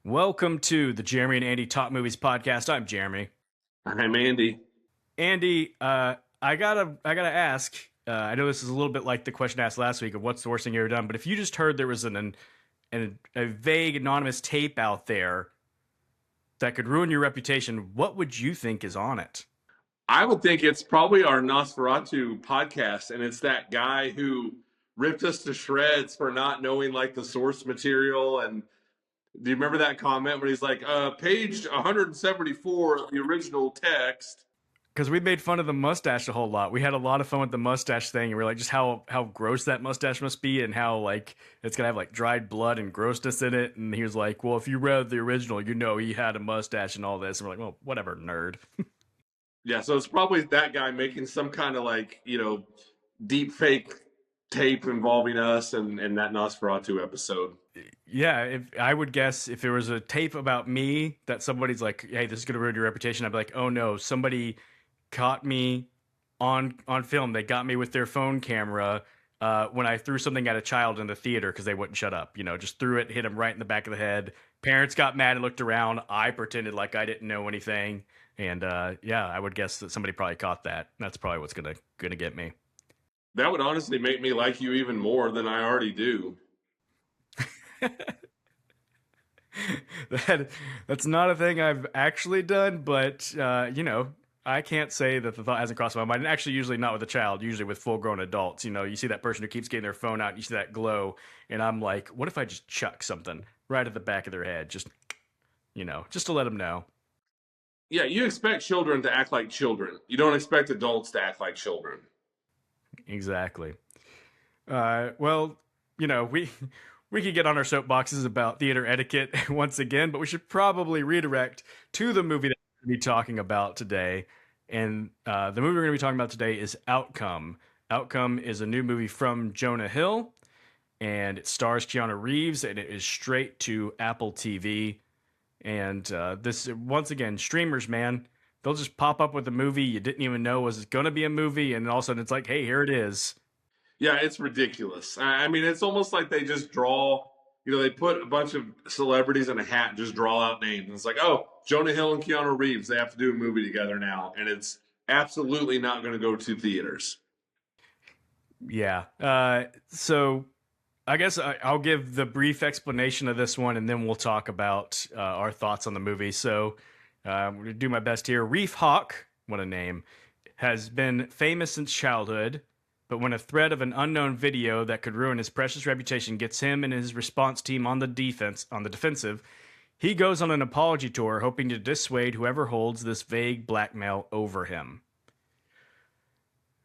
Welcome to the Jeremy and Andy Top Movies podcast. I'm Jeremy. I'm Andy. Andy, I gotta ask. I know this is a little bit like the question asked last week of what's the worst thing you ever done, but if you just heard there was a vague anonymous tape out there that could ruin your reputation, what would you think is on it? I would think it's probably our Nosferatu podcast, and it's that guy who ripped us to shreds for not knowing like the source material. And do you remember that comment when he's like, page 174 of the original text? Because we made fun of the mustache a whole lot. We had a lot of fun with the mustache thing, and we are like, just how gross that mustache must be, and how like it's gonna have like dried blood and grossness in it. And he was like, "Well, if you read the original, you know he had a mustache and all this." And we're like, "Well, whatever, nerd." Yeah, so it's probably that guy making some kind of like, deep fake tape involving us and that Nosferatu episode. Yeah, if I would guess if there was a tape about me that somebody's like, "Hey, this is gonna ruin your reputation," I'd be like, "Oh no, somebody caught me on film. They got me with their phone camera when I threw something at a child in the theater because they wouldn't shut up. You know, just threw it, hit him right in the back of the head. Parents got mad and looked around. I pretended like I didn't know anything, and yeah, I would guess that somebody probably caught that. That's probably what's gonna get me." That would honestly make me like you even more than I already do. that that's not a thing I've actually done, but I can't say that the thought hasn't crossed my mind. And actually, usually not with a child, usually with full-grown adults. You know, you see that person who keeps getting their phone out, and you see that glow, and I'm like, what if I just chuck something right at the back of their head, just to let them know. Yeah, you expect children to act like children. You don't expect adults to act like children. Exactly. Well, we we could get on our soapboxes about theater etiquette once again, but we should probably redirect to the movie that we're going to be talking about today. And the movie we're going to be talking about today is Outcome. Outcome is a new movie from Jonah Hill, and it stars Keanu Reeves, and it is straight to Apple TV. And this, once again, streamers, man, they'll just pop up with a movie you didn't even know was going to be a movie, and all of a sudden it's like, hey, here it is. Yeah, it's ridiculous. I mean, it's almost like they just draw, they put a bunch of celebrities in a hat and just draw out names. And it's like, oh, Jonah Hill and Keanu Reeves, they have to do a movie together now. And it's absolutely not going to go to theaters. Yeah. So I guess I'll give the brief explanation of this one, and then we'll talk about our thoughts on the movie. So I'm going to do my best here. Reef Hawk, what a name, has been famous since childhood. But when a threat of an unknown video that could ruin his precious reputation gets him and his response team on the defensive, he goes on an apology tour hoping to dissuade whoever holds this vague blackmail over him.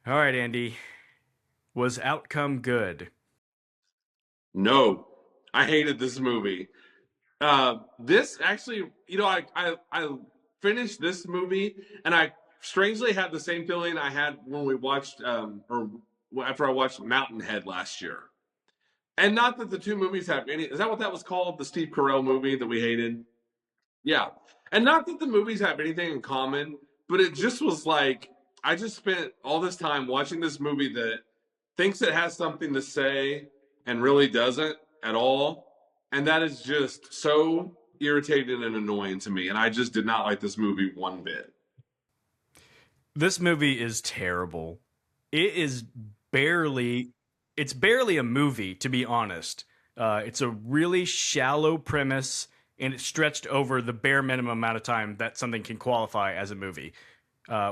All right, Andy. Was Outcome good? No, I hated this movie. This actually, I finished this movie and I strangely had the same feeling I had when we watched, or after I watched Mountainhead last year. And not that the two movies have any. Is that what that was called? The Steve Carell movie that we hated? Yeah. And not that the movies have anything in common, but it just was like, I just spent all this time watching this movie that thinks it has something to say and really doesn't at all. And that is just so irritating and annoying to me. And I just did not like this movie one bit. This movie is terrible. It is barely it's barely a movie, to be honest. It's a really shallow premise, and it's stretched over the bare minimum amount of time that something can qualify as a movie.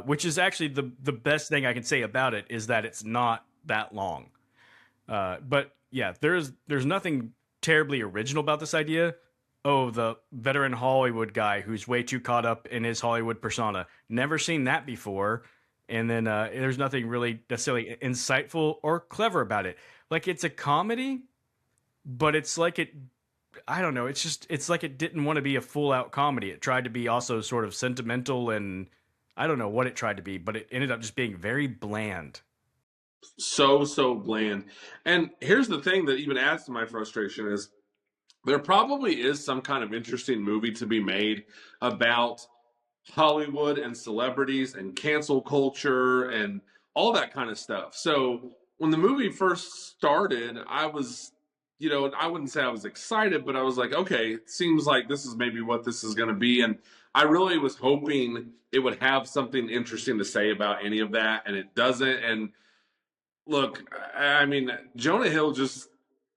Which is actually the best thing I can say about it is that it's not that long. But yeah, there's nothing terribly original about this idea. Oh, the veteran Hollywood guy who's way too caught up in his Hollywood persona. Never seen that before. And then there's nothing really necessarily insightful or clever about it. Like, it's a comedy, but it's like I don't know. It's like it didn't want to be a full out comedy. It tried to be also sort of sentimental, and I don't know what it tried to be, but it ended up just being very bland. So bland. And here's the thing that even adds to my frustration is there probably is some kind of interesting movie to be made about Hollywood and celebrities and cancel culture and all that kind of stuff. So when the movie first started, I was, I wouldn't say I was excited, but I was like, okay, it seems like this is maybe what this is going to be. And I really was hoping it would have something interesting to say about any of that, and it doesn't. And look, I mean, Jonah Hill just,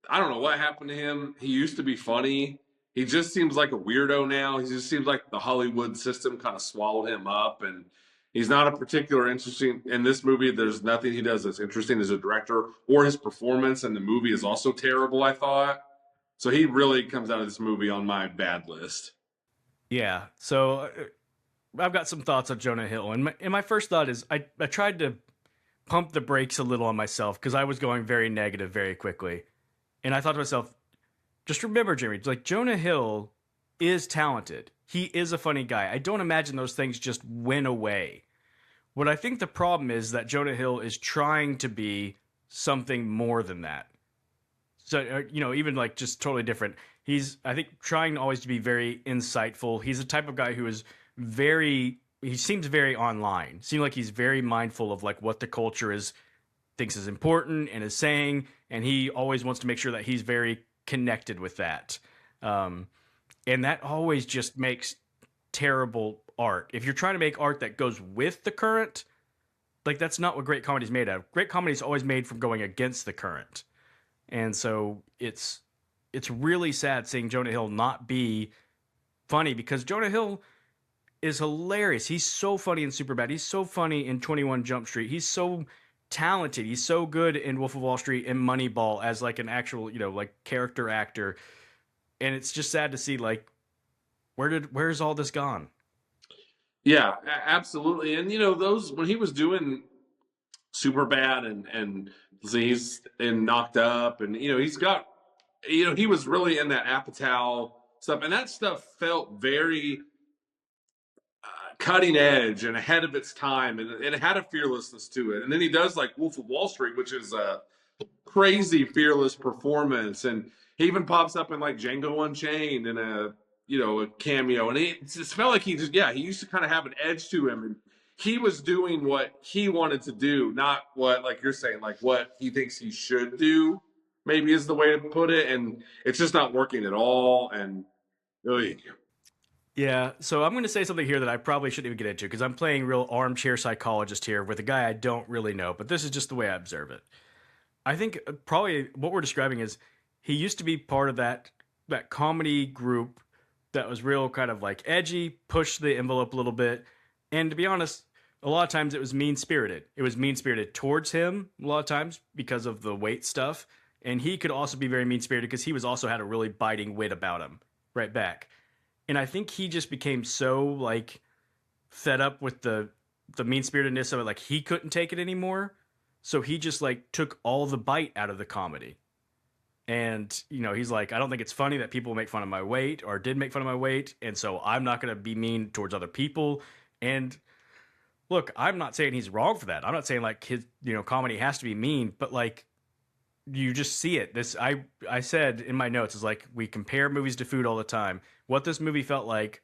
I don't know what happened to him. He used to be funny. He just seems like a weirdo now. He just seems like the Hollywood system kind of swallowed him up. And he's not a particular interesting in this movie. There's nothing he does that's interesting as a director, or his performance in the movie is also terrible, I thought. So he really comes out of this movie on my bad list. Yeah. So I've got some thoughts on Jonah Hill, and my first thought is I tried to pump the brakes a little on myself because I was going very negative very quickly, and I thought to myself, just remember, Jeremy, like Jonah Hill is talented. He is a funny guy. I don't imagine those things just went away. What I think the problem is that Jonah Hill is trying to be something more than that. So even like just totally different. He's I think trying always to be very insightful. He's the type of guy who is very he seems very online. Seems like he's very mindful of like what the culture is thinks is important and is saying, and he always wants to make sure that he's very connected with that. Um, and that always just makes terrible art. If you're trying to make art that goes with the current, like that's not what great comedy is made of. Great comedy is always made from going against the current. And so it's really sad seeing Jonah Hill not be funny because Jonah Hill is hilarious. He's so funny in Superbad. He's so funny in 21 Jump Street. He's so talented. He's so good in Wolf of Wall Street and Moneyball as like an actual, like character actor. And it's just sad to see like where's all this gone? Yeah, absolutely. And those when he was doing super bad and he's and knocked up and he's got he was really in that Apatow stuff and that stuff felt very cutting edge and ahead of its time and it had a fearlessness to it and then he does like Wolf of Wall Street, which is a crazy fearless performance and he even pops up in like Django Unchained in a cameo and it just felt like he used to kind of have an edge to him and he was doing what he wanted to do, not what like you're saying, like what he thinks he should do, maybe is the way to put it, and it's just not working at all. And really, Yeah, so I'm going to say something here that I probably shouldn't even get into because I'm playing real armchair psychologist here with a guy I don't really know, but this is just the way I observe it. I think probably what we're describing is he used to be part of that comedy group that was real kind of like edgy, pushed the envelope a little bit, and to be honest, a lot of times it was mean spirited. It was mean spirited towards him a lot of times because of the weight stuff, and he could also be very mean spirited because he was also had a really biting wit about him right back. And I think he just became so like fed up with the mean spiritedness of it, like he couldn't take it anymore. So he just like took all the bite out of the comedy. And he's like, I don't think it's funny that people make fun of my weight or did make fun of my weight, and so I'm not going to be mean towards other people. And look, I'm not saying he's wrong for that. I'm not saying like his comedy has to be mean, but like you just see it. This I said in my notes is like we compare movies to food all the time. What this movie felt like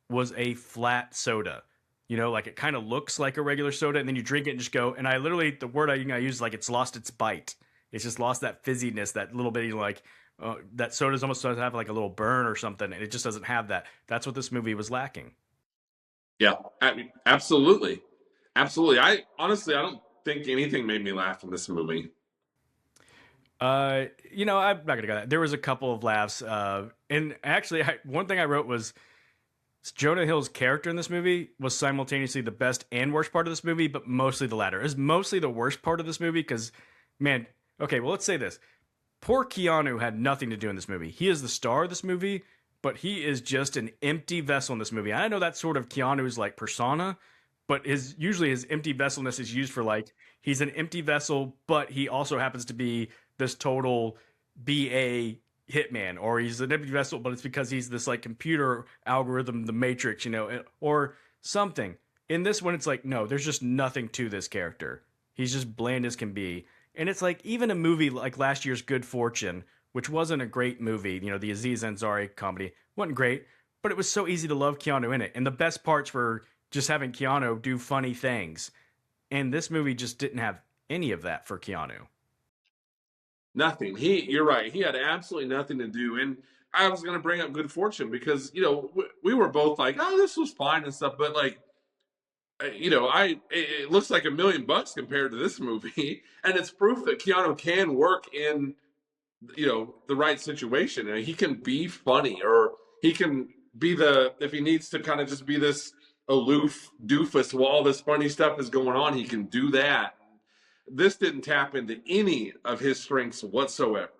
was a flat soda. Like it kind of looks like a regular soda, and then you drink it and just go. And I literally, the word I use is like it's lost its bite. It's just lost that fizziness, that little bitty like that soda's almost does have like a little burn or something, and it just doesn't have that. That's what this movie was lacking. yeah, I mean, absolutely, absolutely. I honestly, I don't think anything made me laugh in this movie. I'm not gonna go that. There was a couple of laughs, and actually, one thing I wrote was Jonah Hill's character in this movie was simultaneously the best and worst part of this movie, but mostly the latter. Is mostly the worst part of this movie because, man, okay, well, let's say this. Poor Keanu had nothing to do in this movie. He is the star of this movie, but he is just an empty vessel in this movie. I know that's sort of Keanu's like persona, but his empty vesselness is used for like he's an empty vessel, but he also happens to be this total BA hitman, or he's an empty vessel, but it's because he's this like computer algorithm, the Matrix, or something. In this one, it's like no, there's just nothing to this character. He's just bland as can be, and it's like even a movie like last year's Good Fortune, which wasn't a great movie, the Aziz Ansari comedy wasn't great, but it was so easy to love Keanu in it, and the best parts were just having Keanu do funny things, and this movie just didn't have any of that for Keanu. Nothing. You're right. He had absolutely nothing to do. And I was going to bring up good fortune because we were both like, oh, this was fine and stuff, but like, it looks like $1 million compared to this movie, and it's proof that Keanu can work in the right situation. And he can be funny, or he can be if he needs to kind of just be this aloof doofus while all this funny stuff is going on, he can do that. This didn't tap into any of his strengths whatsoever.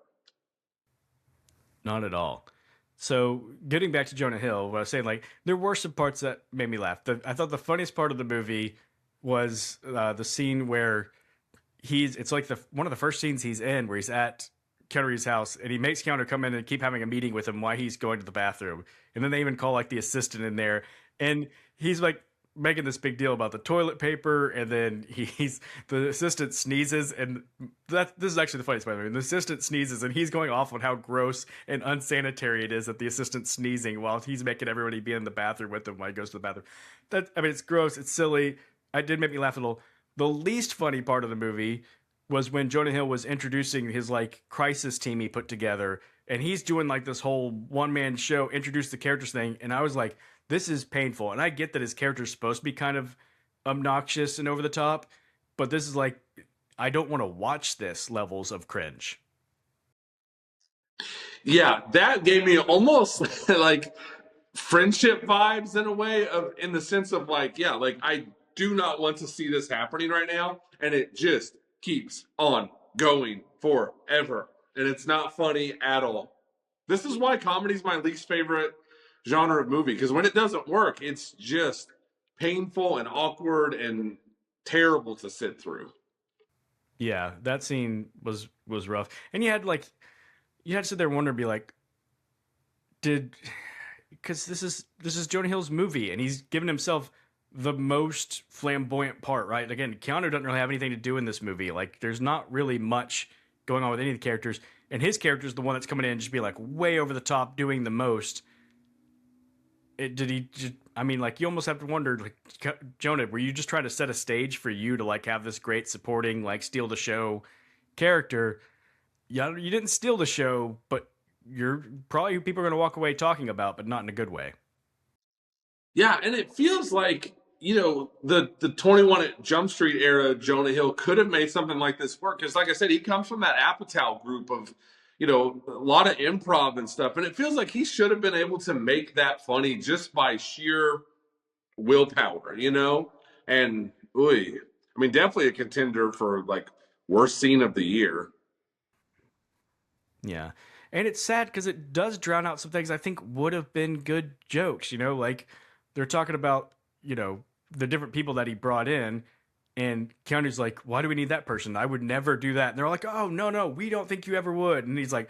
Not at all. So getting back to Jonah Hill, what I was saying, like there were some parts that made me laugh. I thought the funniest part of the movie was the scene where it's like the one of the first scenes he's in where he's at Keanu Reeves' house and he makes Keanu come in and keep having a meeting with him while he's going to the bathroom. And then they even call like the assistant in there and he's like making this big deal about the toilet paper and then the assistant sneezes and this is actually the funniest part. The assistant sneezes and he's going off on how gross and unsanitary it is that the assistant's sneezing while he's making everybody be in the bathroom with him while he goes to the bathroom. It's gross, it's silly. It did make me laugh a little. The least funny part of the movie was when Jonah Hill was introducing his like crisis team he put together, and he's doing like this whole one man show, introduce the characters thing, and I was like, this is painful. And I get that his character's supposed to be kind of obnoxious and over the top, but this is like, I don't want to watch this levels of cringe. Yeah, that gave me almost like friendship vibes in a way, of in the sense of like, yeah, like I do not want to see this happening right now, and it just keeps on going forever, and it's not funny at all. This is why comedy is my least favorite genre of movie, because when it doesn't work, it's just painful and awkward and terrible to sit through. Yeah, that scene was rough, and you had to sit there and wonder, and be like, did because this is Jonah Hill's movie, and he's given himself the most flamboyant part, right? Again, Keanu doesn't really have anything to do in this movie. Like, there's not really much going on with any of the characters, and his character is the one that's coming in and just be like way over the top, doing the most. Did he? Just, I mean, like you almost have to wonder, like Jonah, were you just trying to set a stage for you to like have this great supporting, like steal the show character? Yeah, you didn't steal the show, but you're probably who people are going to walk away talking about, but not in a good way. Yeah, and it feels like the 21 Jump Street era Jonah Hill could have made something like this work, because, like I said, he comes from that Apatow group of a lot of improv and stuff, and it feels like he should have been able to make that funny just by sheer willpower. And oy, I mean, definitely a contender for like worst scene of the year. Yeah. And it's sad because it does drown out some things I think would have been good jokes, like they're talking about, the different people that he brought in. And Keanu's like, why do we need that person? I would never do that. And they're like, oh, no, no, we don't think you ever would. And he's like,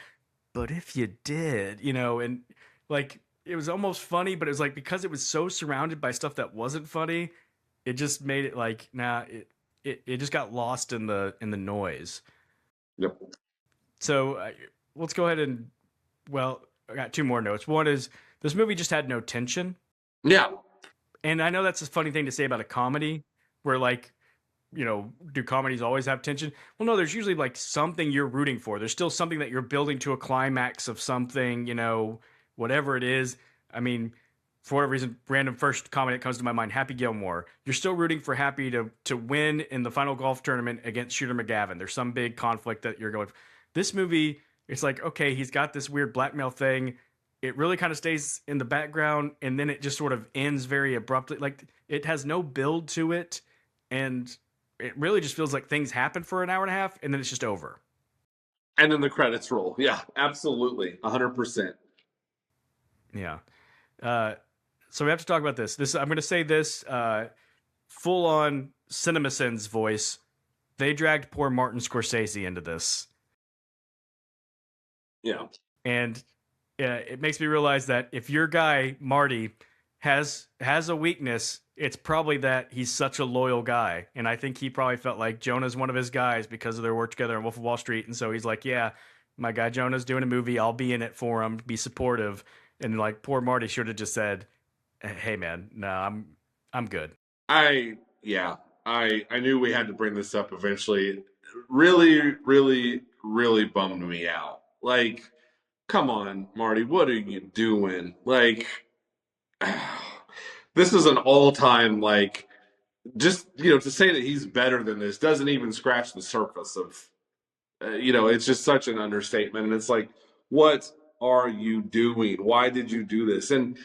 but if you did, and like it was almost funny, but it was like because it was so surrounded by stuff that wasn't funny, it just made it like, nah, it just got lost in the noise. Yep. So let's go ahead and well, I got two more notes. One is this movie just had no tension, Yeah. and I know that's a funny thing to say about a comedy, where like do comedies always have tension? Well, no, there's usually like something you're rooting for. There's still something that you're building to a climax of something, whatever it is. I mean, for whatever reason, random first comment that comes to my mind, Happy Gilmore. You're still rooting for Happy to win in the final golf tournament against Shooter McGavin. There's some big conflict that you're going. This movie, it's like, okay, he's got this weird blackmail thing. It really kind of stays in the background, and then it just sort of ends very abruptly. Like it has no build to it, and it really just feels like things happen for an hour and a half, and then it's just over. And then the credits roll. Yeah, absolutely. 100%. Yeah. Uh, so we have to talk about this. I'm going to say this full on CinemaSins voice. They dragged poor Martin Scorsese into this. Yeah. And it makes me realize that if your guy Marty has a weakness, it's probably that he's such a loyal guy. And I think he probably felt like Jonah's one of his guys because of their work together on Wolf of Wall Street. And so he's like, yeah, my guy Jonah's doing a movie. I'll be in it for him, be supportive. And like poor Marty should have just said, hey man, no, I'm good. Yeah, I knew we had to bring this up eventually. Really, really, really bummed me out. Like, come on, Marty, what are you doing? Like, this is an all-time like just to say that he's better than this doesn't even scratch the surface of it's just such an understatement. And it's like, what are you doing? Why did you do this? And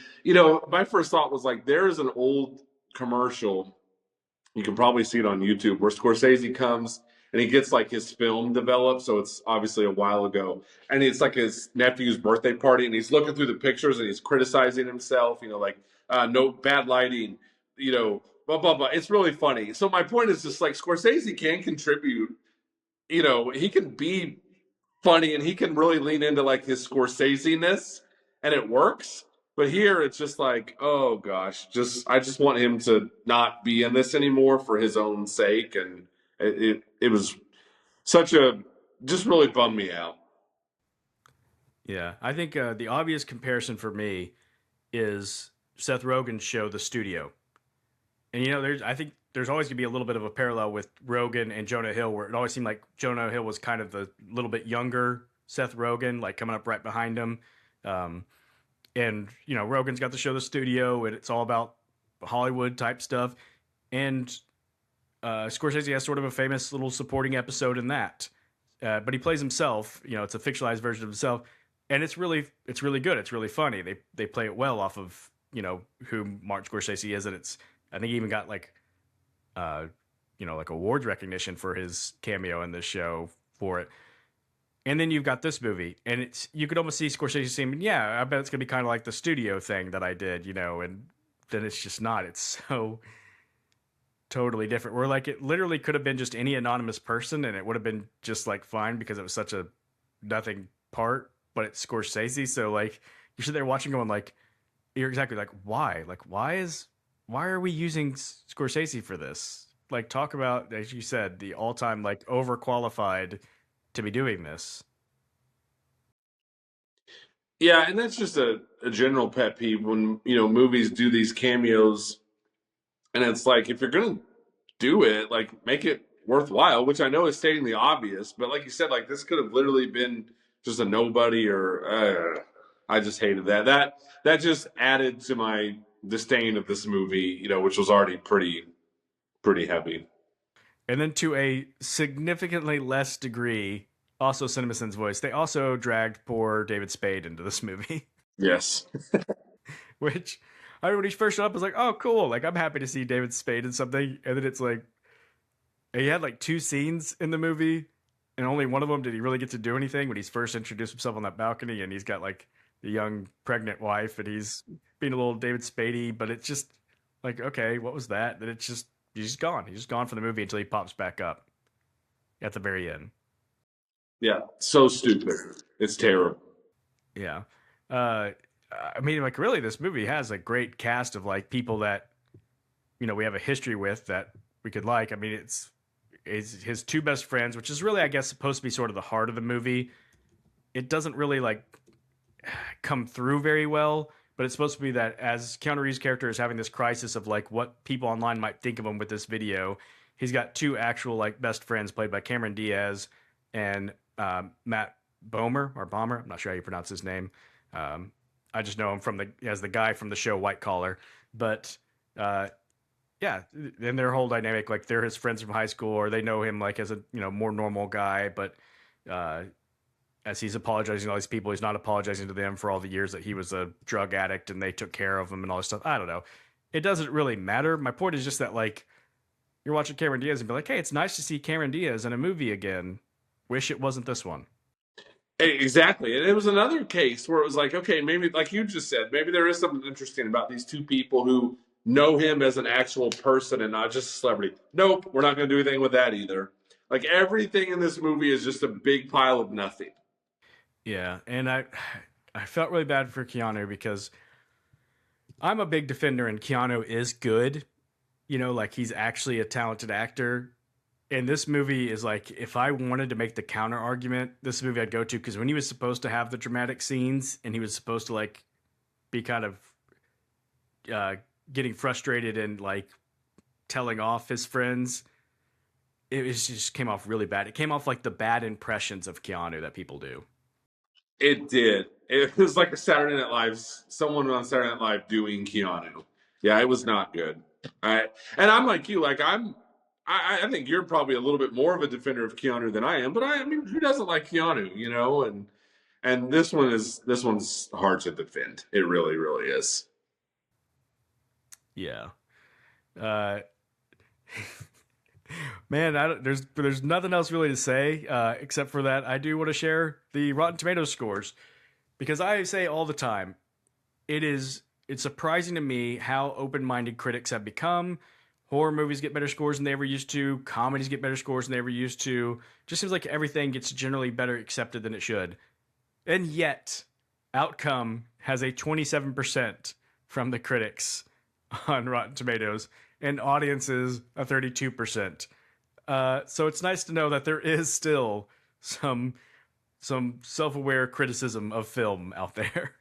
my first thought was like, there's an old commercial, you can probably see it on YouTube, where Scorsese comes and he gets like his film developed. So it's obviously a while ago. And it's like his nephew's birthday party, and he's looking through the pictures and he's criticizing himself, like no bad lighting, blah, blah, blah. It's really funny. So my point is just like Scorsese can contribute, he can be funny and he can really lean into like his Scorsese-ness and it works. But here it's just like, oh gosh, I just want him to not be in this anymore for his own sake. And it was such a just really bummed me out. Yeah, I think the obvious comparison for me is Seth Rogen's show, The Studio. And there's I think there's always gonna be a little bit of a parallel with Rogan and Jonah Hill, where it always seemed like Jonah Hill was kind of the little bit younger Seth Rogen, like coming up right behind him. Um, and Rogan's got the show The Studio, and it's all about Hollywood type stuff. And Scorsese has sort of a famous little supporting episode in that, but he plays himself. It's a fictionalized version of himself, and it's really good. It's really funny. They play it well off of who Martin Scorsese is, and it's I think he even got like like awards recognition for his cameo in this show for it. And then you've got this movie, and you could almost see Scorsese saying, "Yeah, I bet it's gonna be kind of like the studio thing that I did," and then it's just not. It's so totally different. Where like it literally could have been just any anonymous person, and it would have been just like fine because it was such a nothing part. But it's Scorsese, so like you're sitting there watching, going like, you're exactly like, why? Like why are we using Scorsese for this? Like talk about, as you said, the all-time like overqualified to be doing this. Yeah, and that's just a general pet peeve when movies do these cameos, and it's like if you're gonna do it, like make it worthwhile, which I know is stating the obvious, but like you said, like this could have literally been just a nobody or I just hated that. That just added to my disdain of this movie, which was already pretty heavy. And then to a significantly less degree, also CinemaSin's voice, they also dragged poor David Spade into this movie, Yes. which when he first showed up, I was like, oh, cool. Like, I'm happy to see David Spade in something. And then it's like, he had like two scenes in the movie, and only one of them did he really get to do anything when he's first introduced himself on that balcony, and he's got like the young pregnant wife, and he's being a little David Spady, but it's just like, okay, what was that? Then it's just, he's just gone. He's just gone from the movie until he pops back up at the very end. Yeah. So stupid. It's terrible. Yeah. Uh, I mean, like, really, this movie has a great cast of like people that we have a history with that we could like. I mean, it's his two best friends, which is really, I guess, supposed to be sort of the heart of the movie. It doesn't really like come through very well, but it's supposed to be that as Keanu Reeves' character is having this crisis of like what people online might think of him with this video, he's got two actual like best friends played by Cameron Diaz and Matt Bomer or Bomber. I'm not sure how you pronounce his name. Um, I just know him as the guy from the show White Collar, but uh, yeah, and their whole dynamic, like they're his friends from high school, or they know him like as a more normal guy, but uh, as he's apologizing to all these people, he's not apologizing to them for all the years that he was a drug addict and they took care of him and all this stuff. I don't know. It doesn't really matter. My point is just that like you're watching Cameron Diaz and be like, hey, it's nice to see Cameron Diaz in a movie again. Wish it wasn't this one. Exactly. And it was another case where it was like, okay, maybe like you just said, maybe there is something interesting about these two people who know him as an actual person and not just a celebrity. Nope, we're not going to do anything with that either. Like everything in this movie is just a big pile of nothing. Yeah, and I felt really bad for Keanu because I'm a big defender and Keanu is good. Like he's actually a talented actor. And this movie is like, if I wanted to make the counter argument, this movie I'd go to, because when he was supposed to have the dramatic scenes and he was supposed to like be kind of uh, getting frustrated and like telling off his friends, just came off really bad. It came off like the bad impressions of Keanu that people do. It did. It was like a Saturday Night Live, someone on Saturday Night Live doing Keanu. Yeah, it was not good. I and I'm like you, like I think you're probably a little bit more of a defender of Keanu than I am, but I mean, who doesn't like Keanu, you know? And this one's hard to defend. It really, really is. Yeah. Uh, Man, there's nothing else really to say except for that I do want to share the Rotten Tomatoes scores because I say all the time it's surprising to me how open-minded critics have become. Horror movies get better scores than they ever used to. Comedies get better scores than they ever used to. Just seems like everything gets generally better accepted than it should. And yet, Outcome has a 27% from the critics on Rotten Tomatoes and audiences a 32%. So it's nice to know that there is still some self-aware criticism of film out there.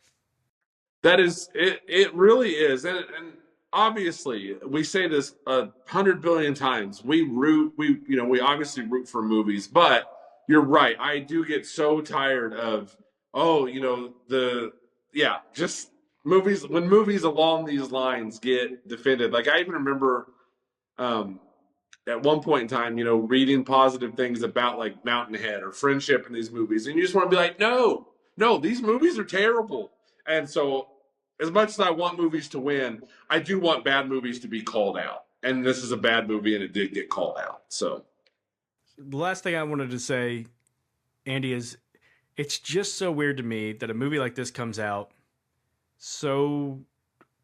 That is it. It really is, and obviously we say this 100 billion times. We obviously root for movies, but you're right. I do get so tired of the just movies when movies along these lines get defended. Like I even remember um, at one point in time, reading positive things about like Mountainhead or friendship in these movies, and you just want to be like, no, no, these movies are terrible. And so, as much as I want movies to win, I do want bad movies to be called out. And this is a bad movie, and it did get called out. So, The last thing I wanted to say, Andy, is it's just so weird to me that a movie like this comes out so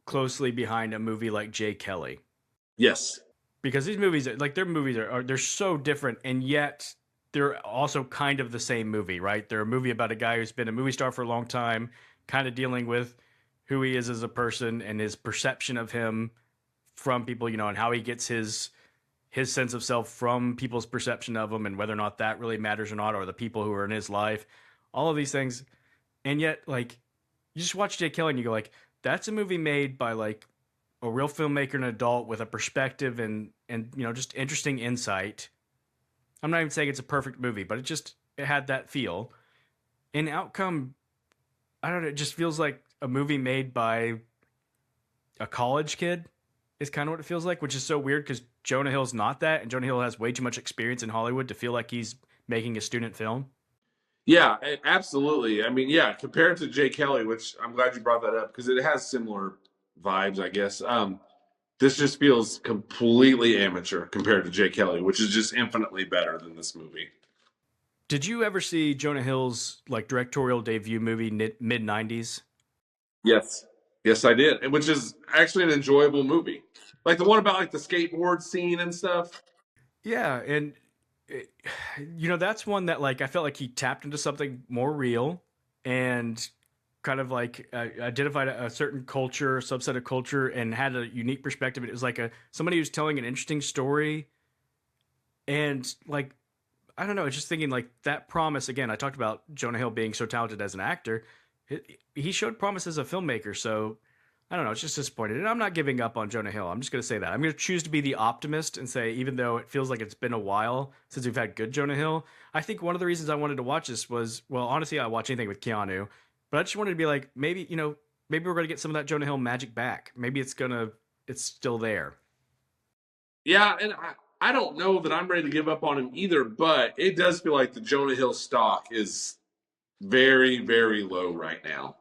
closely behind a movie like Jay Kelly. yes, Because these movies, like their movies they're so different, and yet they're also kind of the same movie, right? They're a movie about a guy who's been a movie star for a long time, kind of dealing with who he is as a person and his perception of him from people, and how he gets his sense of self from people's perception of him and whether or not that really matters or not, or the people who are in his life, all of these things. And yet, like, you just watch Jay Kelly and you go, like, that's a movie made by like a real filmmaker, an adult with a perspective and just interesting insight. I'm not even saying it's a perfect movie, but it had that feel. And Outcome, I don't know, it just feels like a movie made by a college kid is kind of what it feels like, which is so weird because Jonah Hill's not that, and Jonah Hill has way too much experience in Hollywood to feel like he's making a student film. yeah, absolutely. I mean, yeah, compared to Jay Kelly, which I'm glad you brought that up because it has similar vibes, I guess. This just feels completely amateur compared to Jay Kelly, which is just infinitely better than this movie. Did you ever see Jonah Hill's like directorial debut movie mid '90s? Yes. Yes, I did. And which is actually an enjoyable movie. Like the one about like the skateboard scene and stuff. Yeah, and it, that's one that like I felt like he tapped into something more real and kind of like identified a certain culture, subset of culture, and had a unique perspective. It was like a somebody who's telling an interesting story, and like I don't know, just thinking like that promise again. I talked about Jonah Hill being so talented as an actor. He showed promise as a filmmaker, so I don't know. It's just disappointed, and I'm not giving up on Jonah Hill. I'm just going to say that I'm going to choose to be the optimist and say, even though it feels like it's been a while since we've had good Jonah Hill, I think one of the reasons I wanted to watch this was, well, honestly, I watch anything with Keanu, but I just wanted to be like, maybe maybe we're going to get some of that Jonah Hill magic back. Maybe it's still there. Yeah, and I don't know that I'm ready to give up on him either, but it does feel like the Jonah Hill stock is very, very low right now.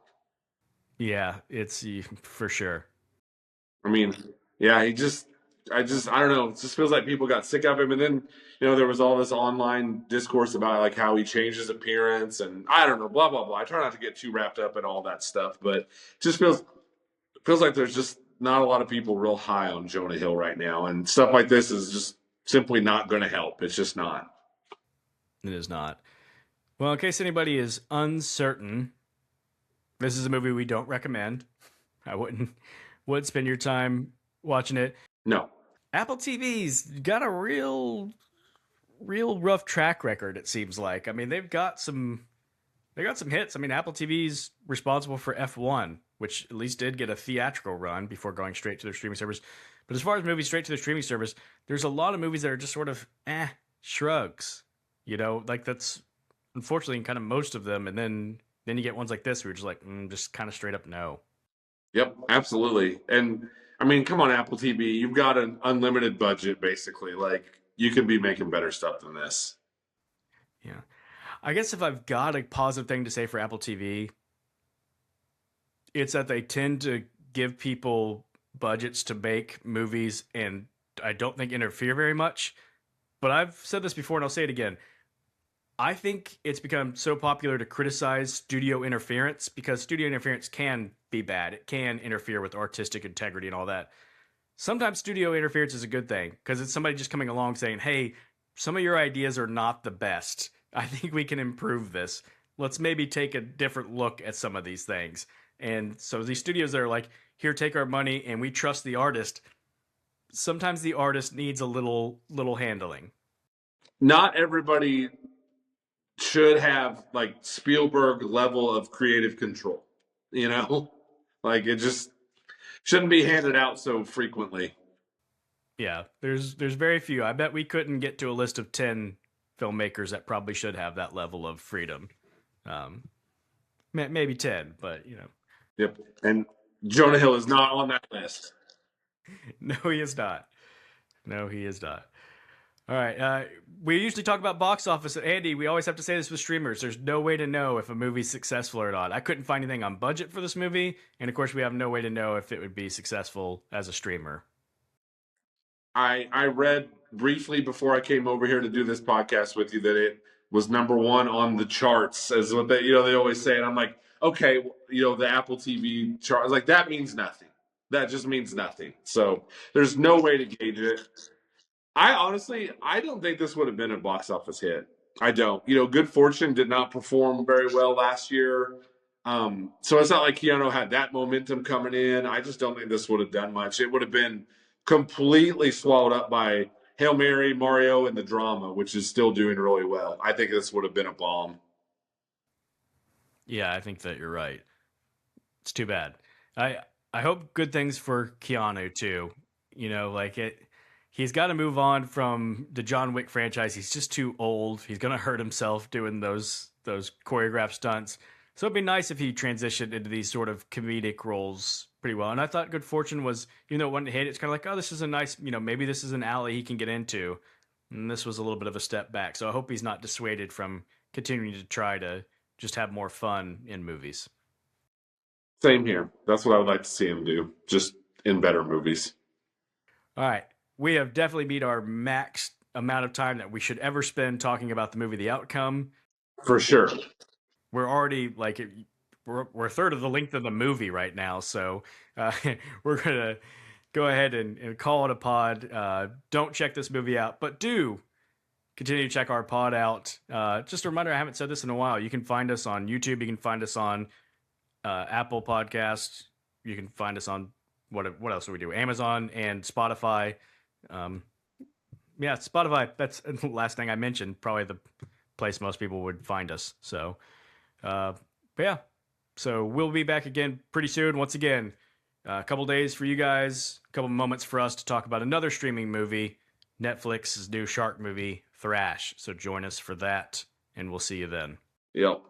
Yeah, it's for sure. I mean, yeah, I don't know. It just feels like people got sick of him. And then, there was all this online discourse about like how he changed his appearance and I don't know, blah, blah, blah. I try not to get too wrapped up in all that stuff, but it just feels like there's just not a lot of people real high on Jonah Hill right now. And stuff like this is just simply not going to help. It's just not. It is not. Well, in case anybody is uncertain, this is a movie we don't recommend. I would spend your time watching it. No. Apple TV's got a real rough track record. It seems like. I mean, they got some hits. I mean, Apple TV's responsible for F1, which at least did get a theatrical run before going straight to their streaming service. But as far as movies straight to their streaming service, there's a lot of movies that are just sort of eh. shrugs. You know, like that's unfortunately kind of most of them. And then you get ones like this where you're just like, just kind of straight up no. Yep, absolutely. And I mean, come on, Apple TV, you've got an unlimited budget basically. Like you could be making better stuff than this. Yeah. I guess if I've got a positive thing to say for Apple TV, it's that they tend to give people budgets to make movies and I don't think interfere very much. But I've said this before and I'll say it again. I think it's become so popular to criticize studio interference because studio interference can be bad. It can interfere with artistic integrity and all that. Sometimes studio interference is a good thing because it's somebody just coming along saying, hey, some of your ideas are not the best. I think we can improve this. Let's maybe take a different look at some of these things. And so these studios that are like, here, take our money and we trust the artist. Sometimes the artist needs a little handling. Not everybody should have like Spielberg level of creative control, you know? Like it just shouldn't be handed out so frequently. Yeah, there's very few. I bet we couldn't get to a list of 10 filmmakers that probably should have that level of freedom. Um, maybe 10, but you know, Yep. And Jonah Hill is not on that list. no, he is not. No, he is not. All right. We usually talk about box office. Andy, we always have to say this with streamers. There's no way to know if a movie's successful or not. I couldn't find anything on budget for this movie. And of course, we have no way to know if it would be successful as a streamer. I read briefly before I came over here to do this podcast with you that it was number one on the charts, as what they always say, and I'm like, okay, the Apple TV chart. I was like, that means nothing. That just means nothing. So there's no way to gauge it. I honestly, I don't think this would have been a box office hit. I don't. Good Fortune did not perform very well last year. So it's not like Keanu had that momentum coming in. I just don't think this would have done much. It would have been completely swallowed up by Hail Mary, Mario, and the drama, which is still doing really well. I think this would have been a bomb. Yeah, I think that you're right. It's too bad. I I hope good things for Keanu too. You know, like it. He's got to move on from the John Wick franchise. He's just too old. He's gonna hurt himself doing those choreographed stunts. So it'd be nice if he transitioned into these sort of comedic roles pretty well. And I thought Good Fortune was, even though it wasn't a hit, it's kind of like, oh, this is a nice, maybe this is an alley he can get into. And this was a little bit of a step back. So I hope he's not dissuaded from continuing to try to just have more fun in movies. Same here. That's what I would like to see him do, just in better movies. All right. We have definitely beat our max amount of time that we should ever spend talking about the movie The Outcome. For sure. We're already like, we're a third of the length of the movie right now. So uh, we're going to go ahead and call it a pod. Don't check this movie out, but do continue to check our pod out. Just a reminder, I haven't said this in a while. You can find us on YouTube. You can find us on Apple Podcasts. You can find us on what else do we do? Amazon and Spotify. Um, yeah, Spotify. That's the last thing I mentioned. Probably the place most people would find us. So, but yeah. So we'll be back again pretty soon. Once again, a couple days for you guys, a couple moments for us to talk about another streaming movie, Netflix's new shark movie, Thrash. So join us for that, and we'll see you then. Yep.